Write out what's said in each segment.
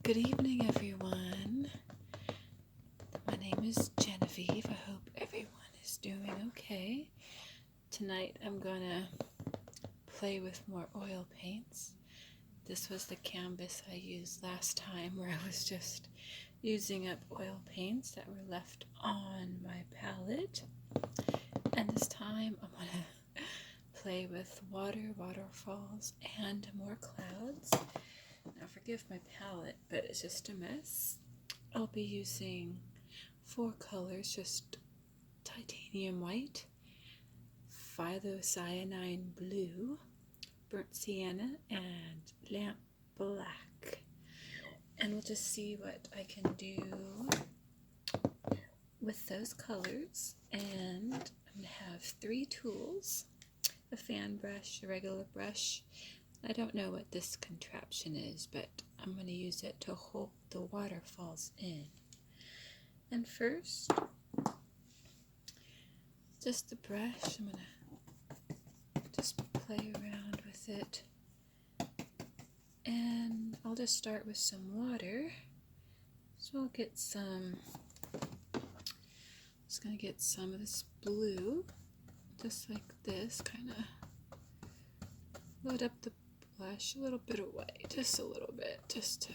Good evening, everyone. My name is Genevieve. I hope everyone is doing okay. Tonight I'm gonna play with more oil paints. This was the canvas I used last time where I was just using up oil paints that were left on my palette. And this time I'm gonna play with waterfalls, and more clouds. Now forgive my palette, but it's just a mess. I'll be using 4 colors, just titanium white, phyllocyanine blue, burnt sienna, and lamp black. And we'll just see what I can do with those colors. And I'm going to have 3 tools: a fan brush, a regular brush. I don't know what this contraption is, but I'm going to use it to hold the waterfalls in. And first, just the brush, I'm going to just play around with it. And I'll just start with some water. So I'll get just going to get some of this blue, just like this, kind of load up the blush a little bit away, just a little bit, just to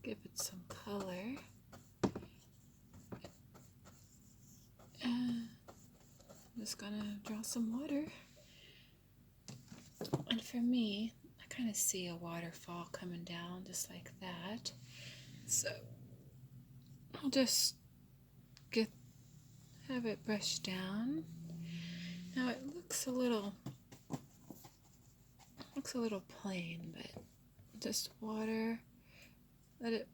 give it some color. And I'm just gonna draw some water. And for me, I kind of see a waterfall coming down just like that. So I'll just have it brushed down. Now it looks a little plain, but just water, let it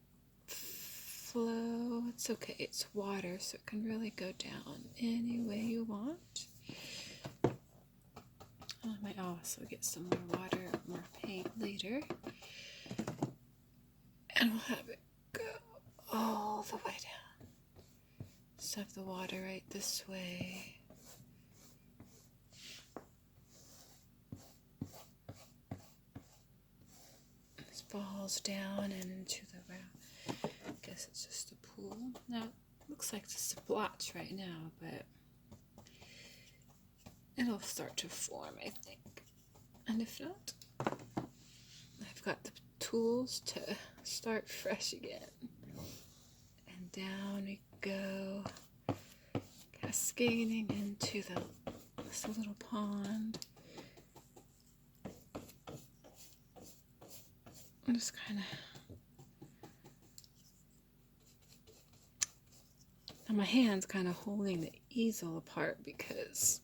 flow. It's okay, it's water, so it can really go down any way you want. I might also get some more water, more paint later, and we'll have it go all the way down. Just have the water right this way. Falls down into the round. I guess it's just a pool. Now, it looks like it's a splotch right now, but it'll start to form, I think. And if not, I've got the tools to start fresh again. And down we go, cascading into this little pond. I'm just kind of, now my hand's kind of holding the easel apart because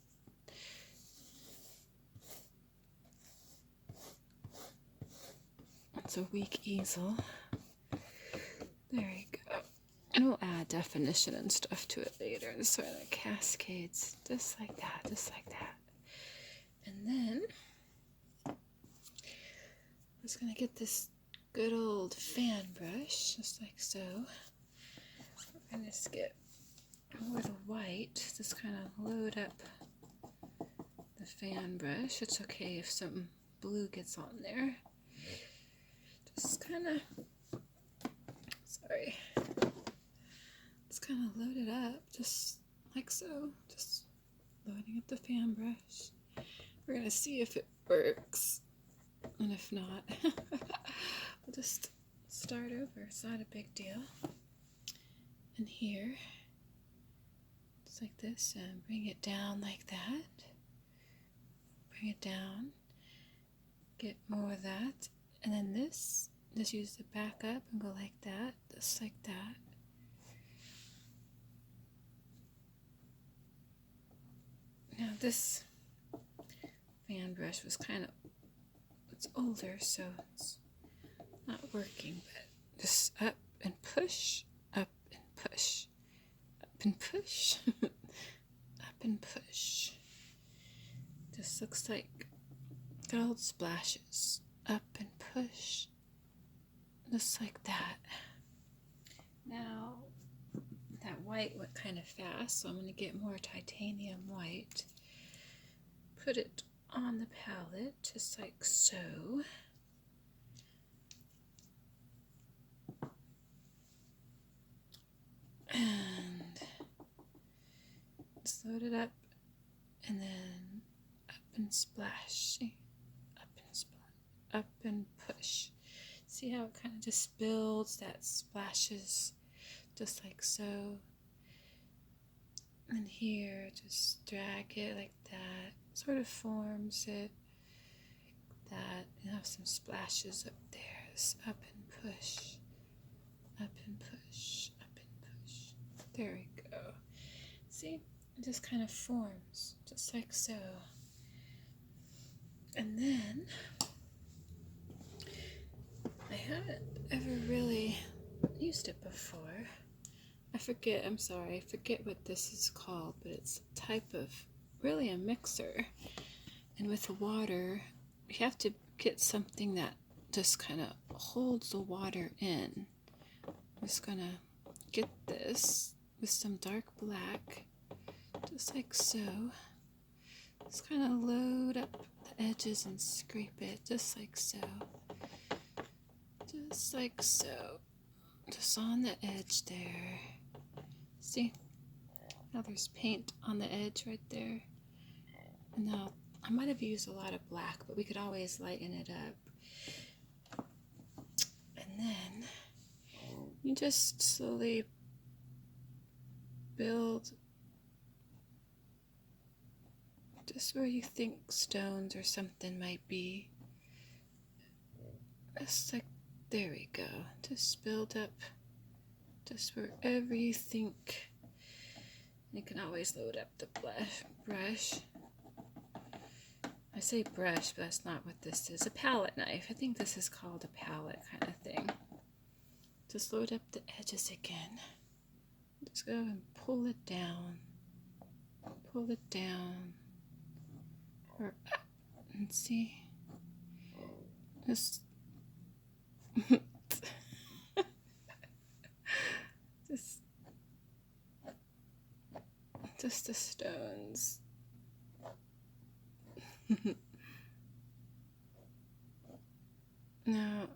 it's a weak easel. There you go. And we'll add definition and stuff to it later. And so it cascades just like that, just like that. And then I'm just going to get this good old fan brush, just like so. We're going to just get more the white, just kind of load up the fan brush. It's okay if some blue gets on there. Just kind of, just kind of load it up, just like so. Just loading up the fan brush. We're going to see if it works. And if not, we'll just start over. It's not a big deal. And here, just like this, and bring it down like that. Bring it down. Get more of that. And then this, just use the back up and go like that, just like that. Now this fan brush was it's older, so it's not working, but just up and push, up and push, up and push, up and push. This looks like good old splashes. Up and push, just like that. Now, that white went kind of fast, so I'm going to get more titanium white. Put it on the palette, just like so. and splash. See? Up and splash. Up and push. See how it kind of just builds that splashes just like so. And here, just drag it like that. Sort of forms it like that. And have some splashes up there. Just up and push. Up and push. Up and push. There we go. See? It just kind of forms. Just like so. And then I haven't ever really used it before. I forget what this is called, but it's a type of, really a mixer. And with the water, you have to get something that just kind of holds the water in. I'm just gonna get this with some dark black, just like so. Just kind of load up the edges and scrape it, just like so. Just like so. Just on the edge there. See? Now there's paint on the edge right there. And now, I might have used a lot of black, but we could always lighten it up. And then, you just slowly build just where you think stones or something might be. Just like, there we go. Just build up just wherever you think. You can always load up the brush. I say brush, but that's not what this is. A palette knife. I think this is called a palette kind of thing. Just load up the edges again. Just go and pull it down. Pull it down. Or up. And see? Just just the stones. Now,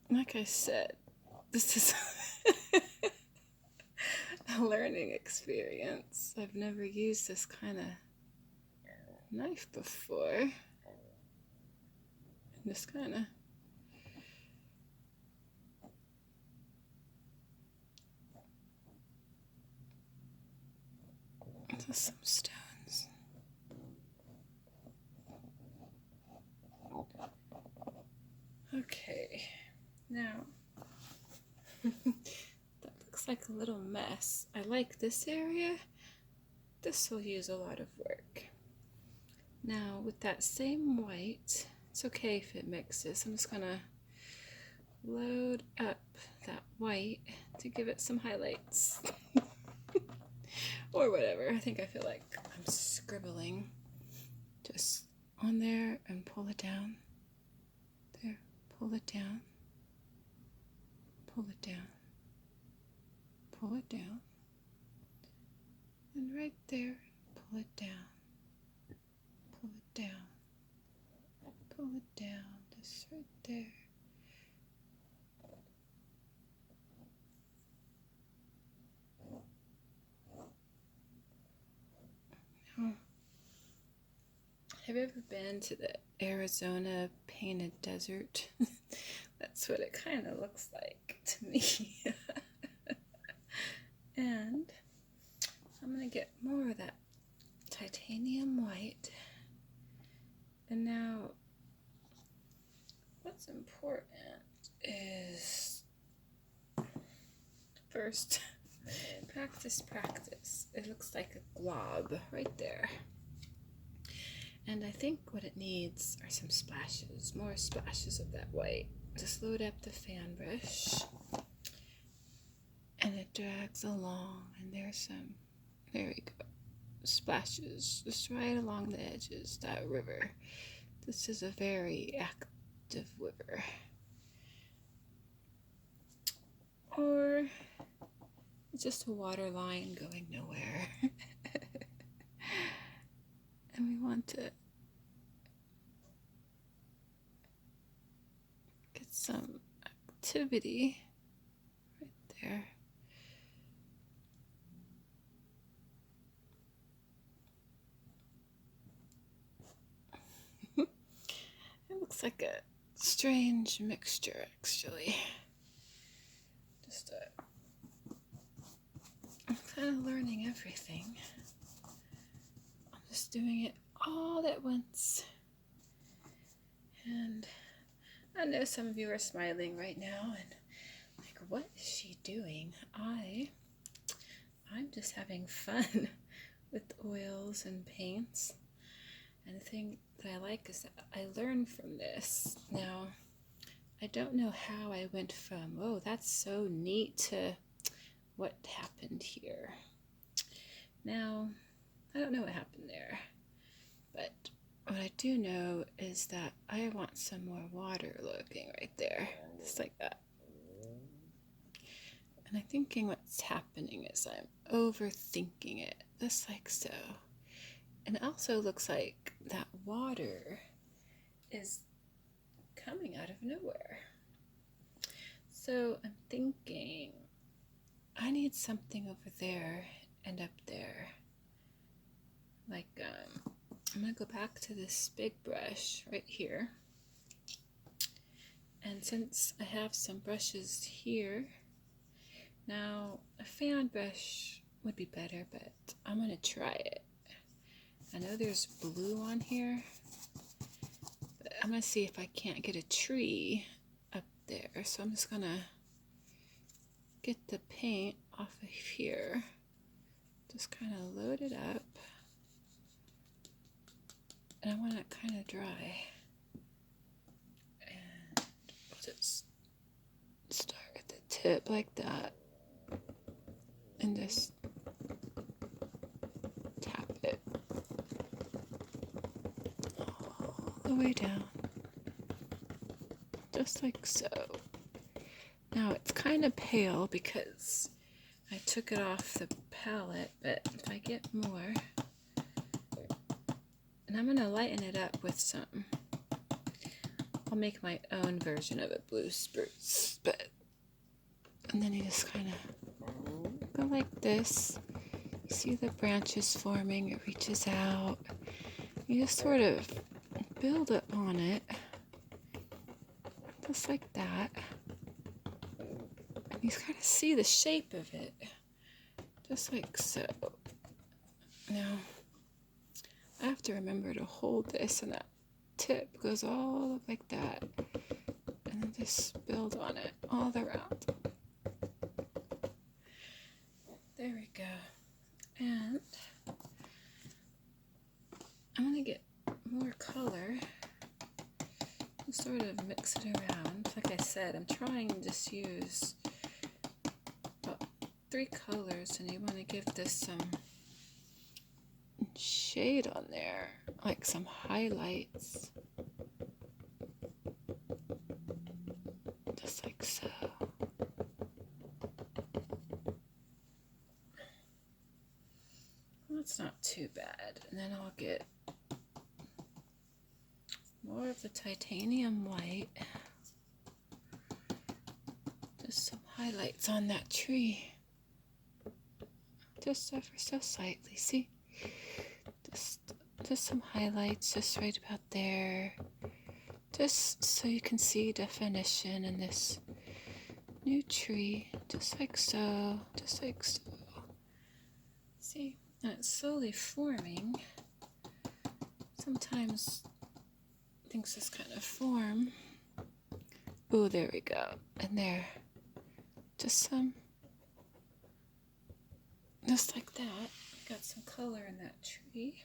like I said, this is a learning experience. I've never used this kind of knife before. And just kind of just some stones. Okay, now that looks like a little mess. I like this area. This will use a lot of work. Now with that same white, it's okay if it mixes. I'm just gonna load up that white to give it some highlights. Or whatever. I think I feel like I'm scribbling. Just on there and pull it down. There, pull it down. Pull it down. Pull it down. And right there, pull it down. Pull it down. Pull it down. Just right there. Have you ever been to the Arizona painted desert? That's what it kind of looks like to me. And I'm going to get more of that titanium white. And now, what's important is, first, practice. It looks like a glob right there. And I think what it needs are some splashes, more splashes of that white. Just load up the fan brush. And it drags along, and there's some, there we go, splashes, just right along the edges, that river. This is a very active river. Or it's just a water line going nowhere. And we want to get some activity right there. Looks like a strange mixture, actually. I'm kind of learning everything. I'm just doing it all at once. And I know some of you are smiling right now and like, what is she doing? I'm just having fun with oils and paints. And the thing that I like is that I learn from this. Now, I don't know how I went from, oh, that's so neat, to what happened here. Now, I don't know what happened there, but what I do know is that I want some more water looking right there, just like that. And I'm thinking what's happening is I'm overthinking it, just like so. And it also looks like that water is coming out of nowhere. So I'm thinking I need something over there and up there. Like, I'm going to go back to this big brush right here. And since I have some brushes here, now a fan brush would be better, but I'm going to try it. I know there's blue on here, but I'm going to see if I can't get a tree up there. So I'm just going to get the paint off of here. Just kind of load it up. And I want it kind of dry. And just start at the tip like that. And just tap it all the way down. Just like so. Now it's kind of pale because I took it off the palette, but if I get more, and I'm going to lighten it up with some, I'll make my own version of a blue spruce, and then you just kind of go like this. You see the branches forming, it reaches out. You just sort of build it on it, just like that. And you kind of see the shape of it, just like so. Now, I have to remember to hold this, and that tip goes all up like that, and then just build on it all around. There we go. And I'm going to get more color and sort of mix it around. Like I said, I'm trying to just use about 3 colors, and you want to give this some shade on there, like some highlights, just like so. Well, that's not too bad. And then I'll get more of the titanium white, just some highlights on that tree, just ever so slightly. See, just some highlights just right about there, just so you can see definition in this new tree, just like so, just like so. See, and it's slowly forming. Sometimes things just kind of form. Oh, there we go. And there, just like that. Got some color in that tree.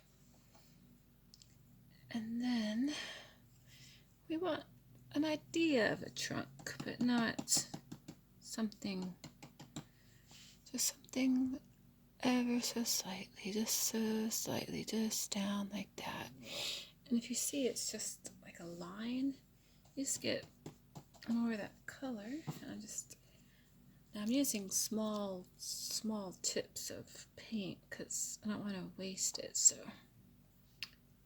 And then we want an idea of a trunk, but not something, just something ever so slightly, just down like that. And if you see, it's just like a line. You just get more of that color. And now I'm using small tips of paint because I don't want to waste it. So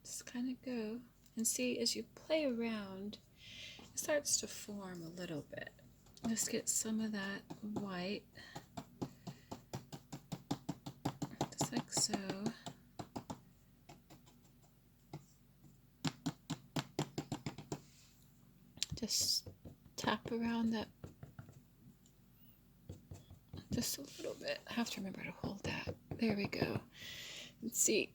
just kind of go and see, as you play around, it starts to form a little bit. Just get some of that white, just like so. Just tap around that just a little bit. I have to remember to hold that. There we go. And see,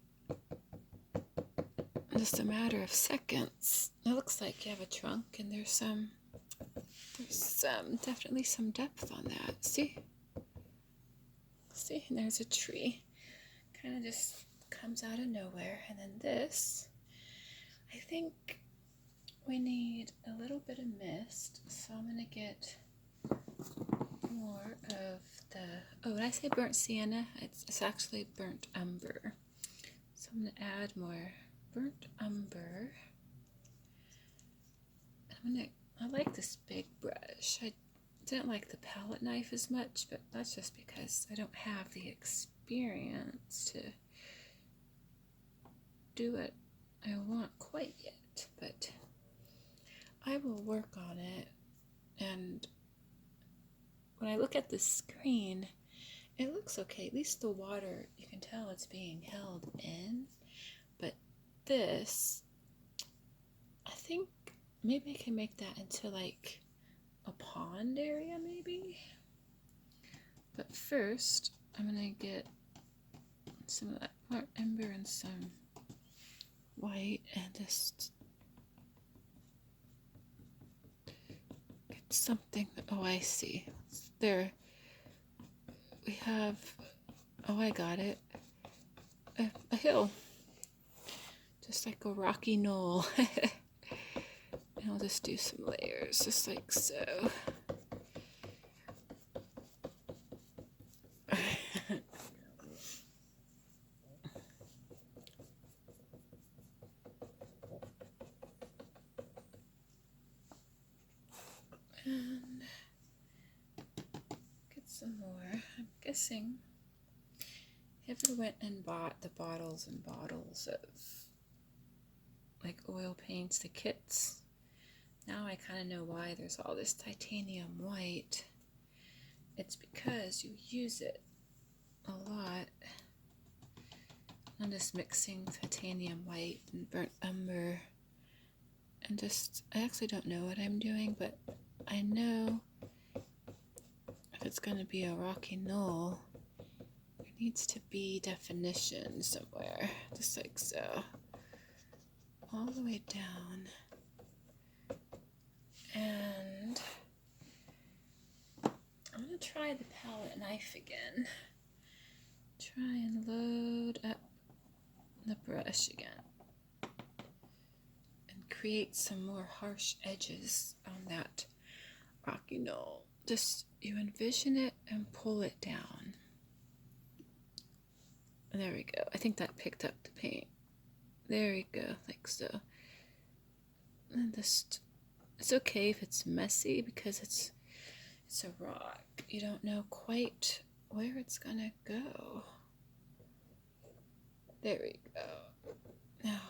just a matter of seconds. It looks like you have a trunk, and there's definitely some depth on that. See, and there's a tree. Kind of just comes out of nowhere, and then this. I think we need a little bit of mist, so I'm gonna get more of the. Oh, did I say burnt sienna? It's actually burnt umber. So I'm gonna add more burnt umber. I like this big brush. I didn't like the palette knife as much, but that's just because I don't have the experience to do it I want quite yet, but I will work on it. And when I look at the screen, it looks okay. At least the water, you can tell it's being held in. But this, I think maybe I can make that into like a pond area maybe. But first, I'm gonna get some of that burnt ember and some white and just get something. Oh, I see. There we have, oh, I got it. A hill. Just like a rocky knoll. And I'll just do some layers, just like so. And get some more. I'm guessing I ever went and bought the bottles and bottles of like oil paints, the kits. Now I kind of know why there's all this titanium white. It's because you use it a lot. I'm just mixing titanium white and burnt umber. And just, I actually don't know what I'm doing, but I know if it's going to be a rocky knoll, there needs to be definition somewhere, just like so. All the way down. And I'm going to try the palette knife again. Try and load up the brush again. And create some more harsh edges on that rocky knoll. Just, you envision it and pull it down. There we go. I think that picked up the paint. There we go, like so. And just, it's okay if it's messy because it's a rock. You don't know quite where it's gonna go. There we go. Now,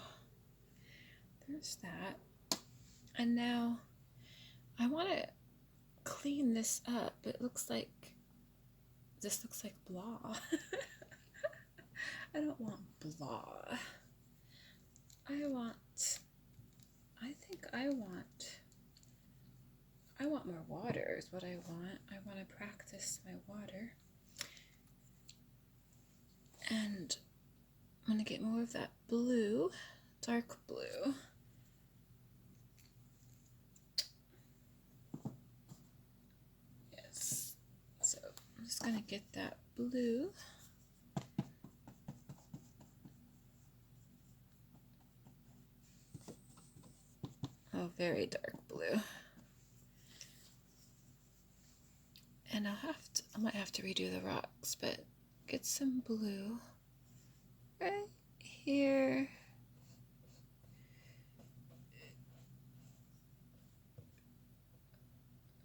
there's that. And now, I want to clean this up. It looks like, this looks like blah. I don't want blah. I want more water is what I want. I want to practice my water. And I'm going to get more of that blue, dark blue. Yes. So I'm just going to get that blue. Oh, very dark blue. And I might have to redo the rocks, but get some blue right here.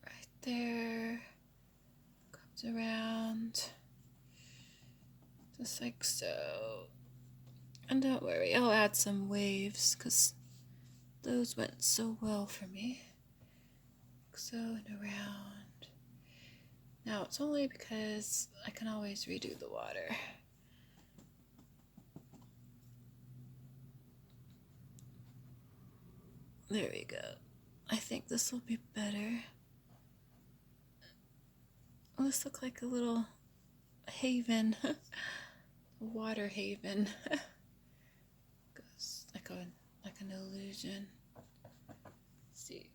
Right there. Comes around. Just like so. And don't worry, I'll add some waves because those went so well for me. So and around. Now it's only because I can always redo the water. There we go. I think this will be better. Well, this looks like a little haven, a water haven. Goes like an illusion. Let's see.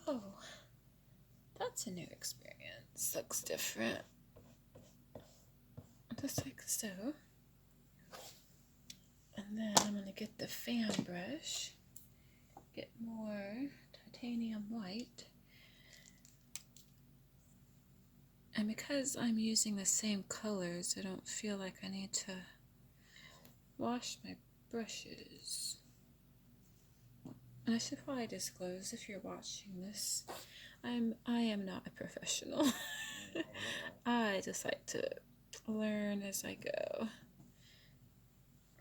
Oh, that's a new experience. Looks different. Just like so. And then I'm gonna get the fan brush, get more titanium white. And because I'm using the same colors, I don't feel like I need to wash my brushes. And I should probably disclose, if you're watching this, I am not a professional. I just like to learn as I go.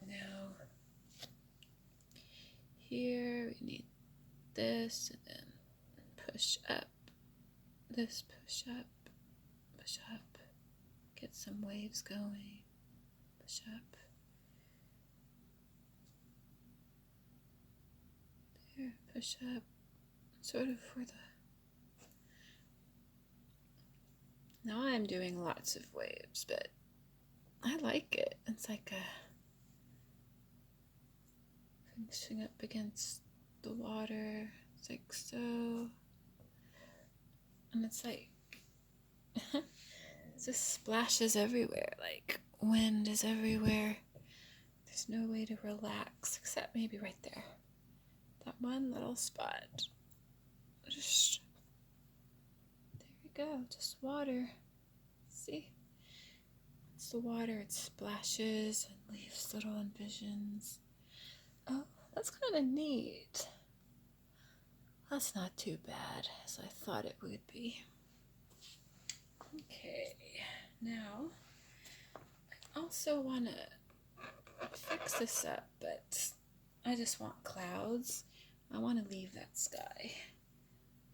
Now, here we need this, and then push up. This push up, get some waves going, push up. There, push up, sort of for the... Now I'm doing lots of waves, but I like it. It's like a finishing up against the water. It's like so. And it's like it just splashes everywhere. Like wind is everywhere. There's no way to relax except maybe right there. That one little spot. Just there we go. Just water. See? It's the water. It splashes and leaves little envisions. Oh, that's kind of neat. That's not too bad as I thought it would be. Okay, now I also want to fix this up, but I just want clouds. I want to leave that sky.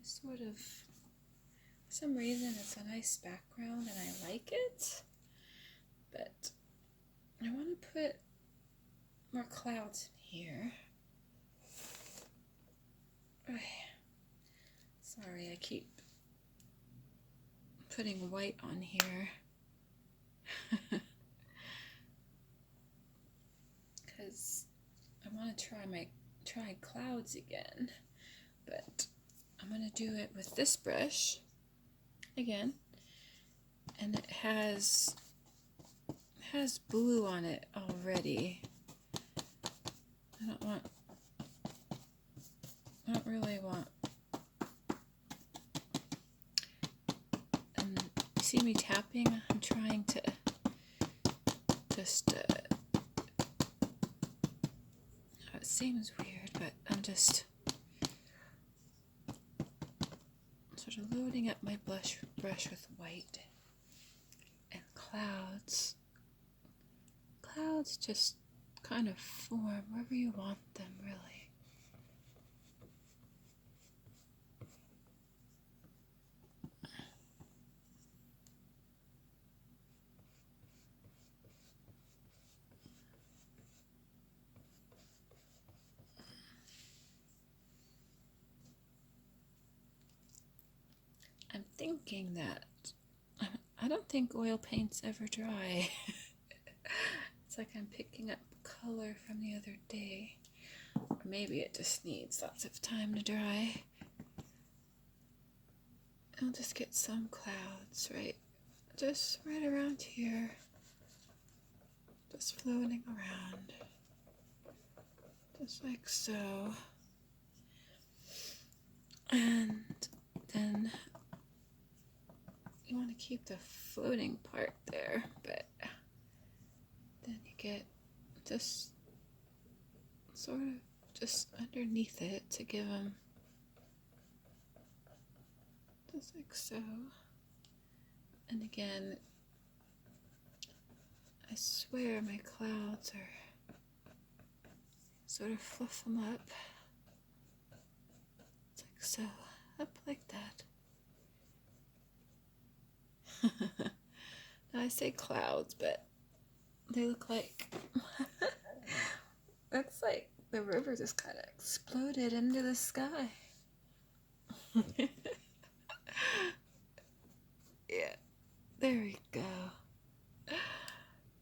Sort of, for some reason, it's a nice background and I like it, but I want to put more clouds in here. Sorry, I keep putting white on here because I want to try clouds again, but I'm going to do it with this brush again, and it has blue on it already. I don't really want. And you see me tapping? I'm trying to just, it seems weird, but I'm just sort of loading up my brush with white and clouds. Clouds just kind of form wherever you want them, really. I'm thinking that I don't think oil paints ever dry. It's like I'm picking up color from the other day. Or maybe it just needs lots of time to dry. I'll just get some clouds just right around here. Just floating around. Just like so. And then you want to keep the floating part there, but then you get just sort of just underneath it to give them just like so. And again, I swear my clouds are sort of fluff them up. It's like so, up like that. Now I say clouds, but they look like that's like the river just kind of exploded into the sky. Yeah, there we go.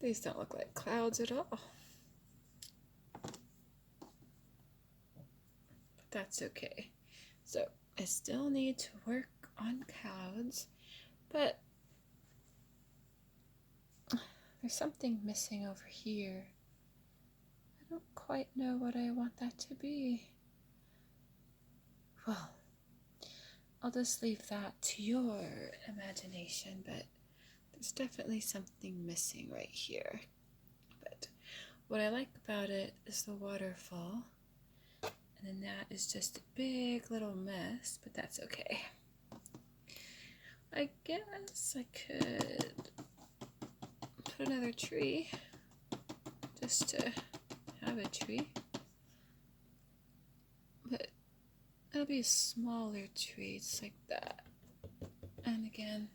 These don't look like clouds at all. But that's okay. So I still need to work on clouds, but there's something missing over here. I don't quite know what I want that to be. Well, I'll just leave that to your imagination, but there's definitely something missing right here. But what I like about it is the waterfall, and then that is just a big little mess, but that's okay. I guess I could put another tree just to have a tree, but it'll be a smaller tree, just like that. And again,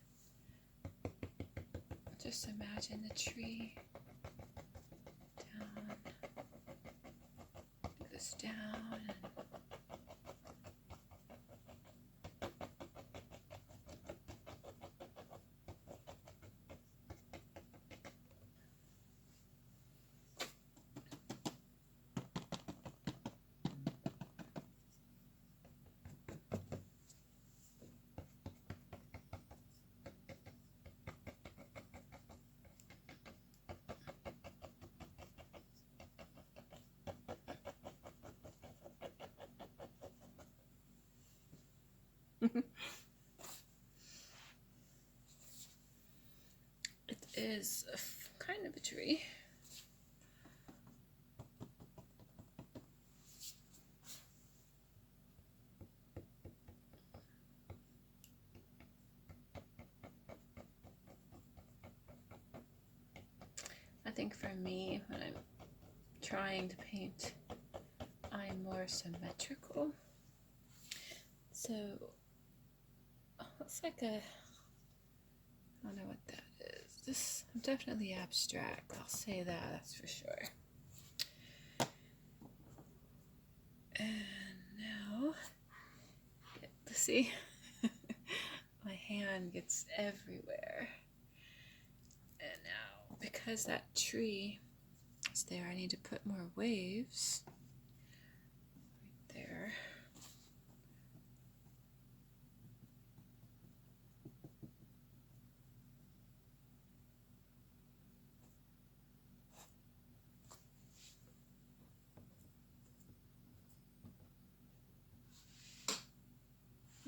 just imagine the tree down, this down, and it is kind of a tree. I think for me, when I'm trying to paint, I'm more symmetrical. So, looks like a, I don't know what that is. This, I'm definitely abstract, I'll say that, that's for sure. And now, see, my hand gets everywhere. And now, because that tree is there, I need to put more waves right there.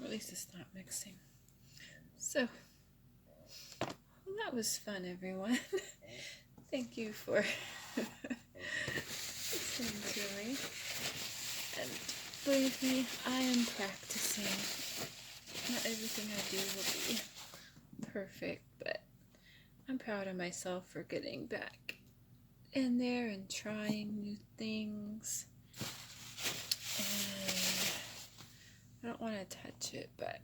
Or at least it's not mixing. So, well, that was fun, everyone. Thank you for listening to me. And believe me, I am practicing. Not everything I do will be perfect, but I'm proud of myself for getting back in there and trying new things. And I don't want to touch it, but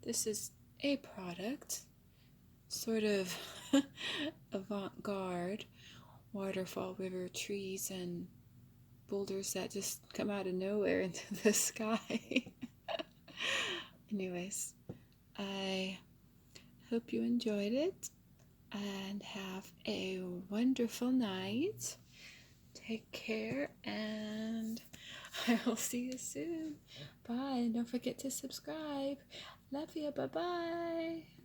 this is a product, sort of avant-garde, waterfall, river, trees, and boulders that just come out of nowhere into the sky. Anyways, I hope you enjoyed it and have a wonderful night. Take care, and I will see you soon. Bye, and don't forget to subscribe. Love you. Bye-bye.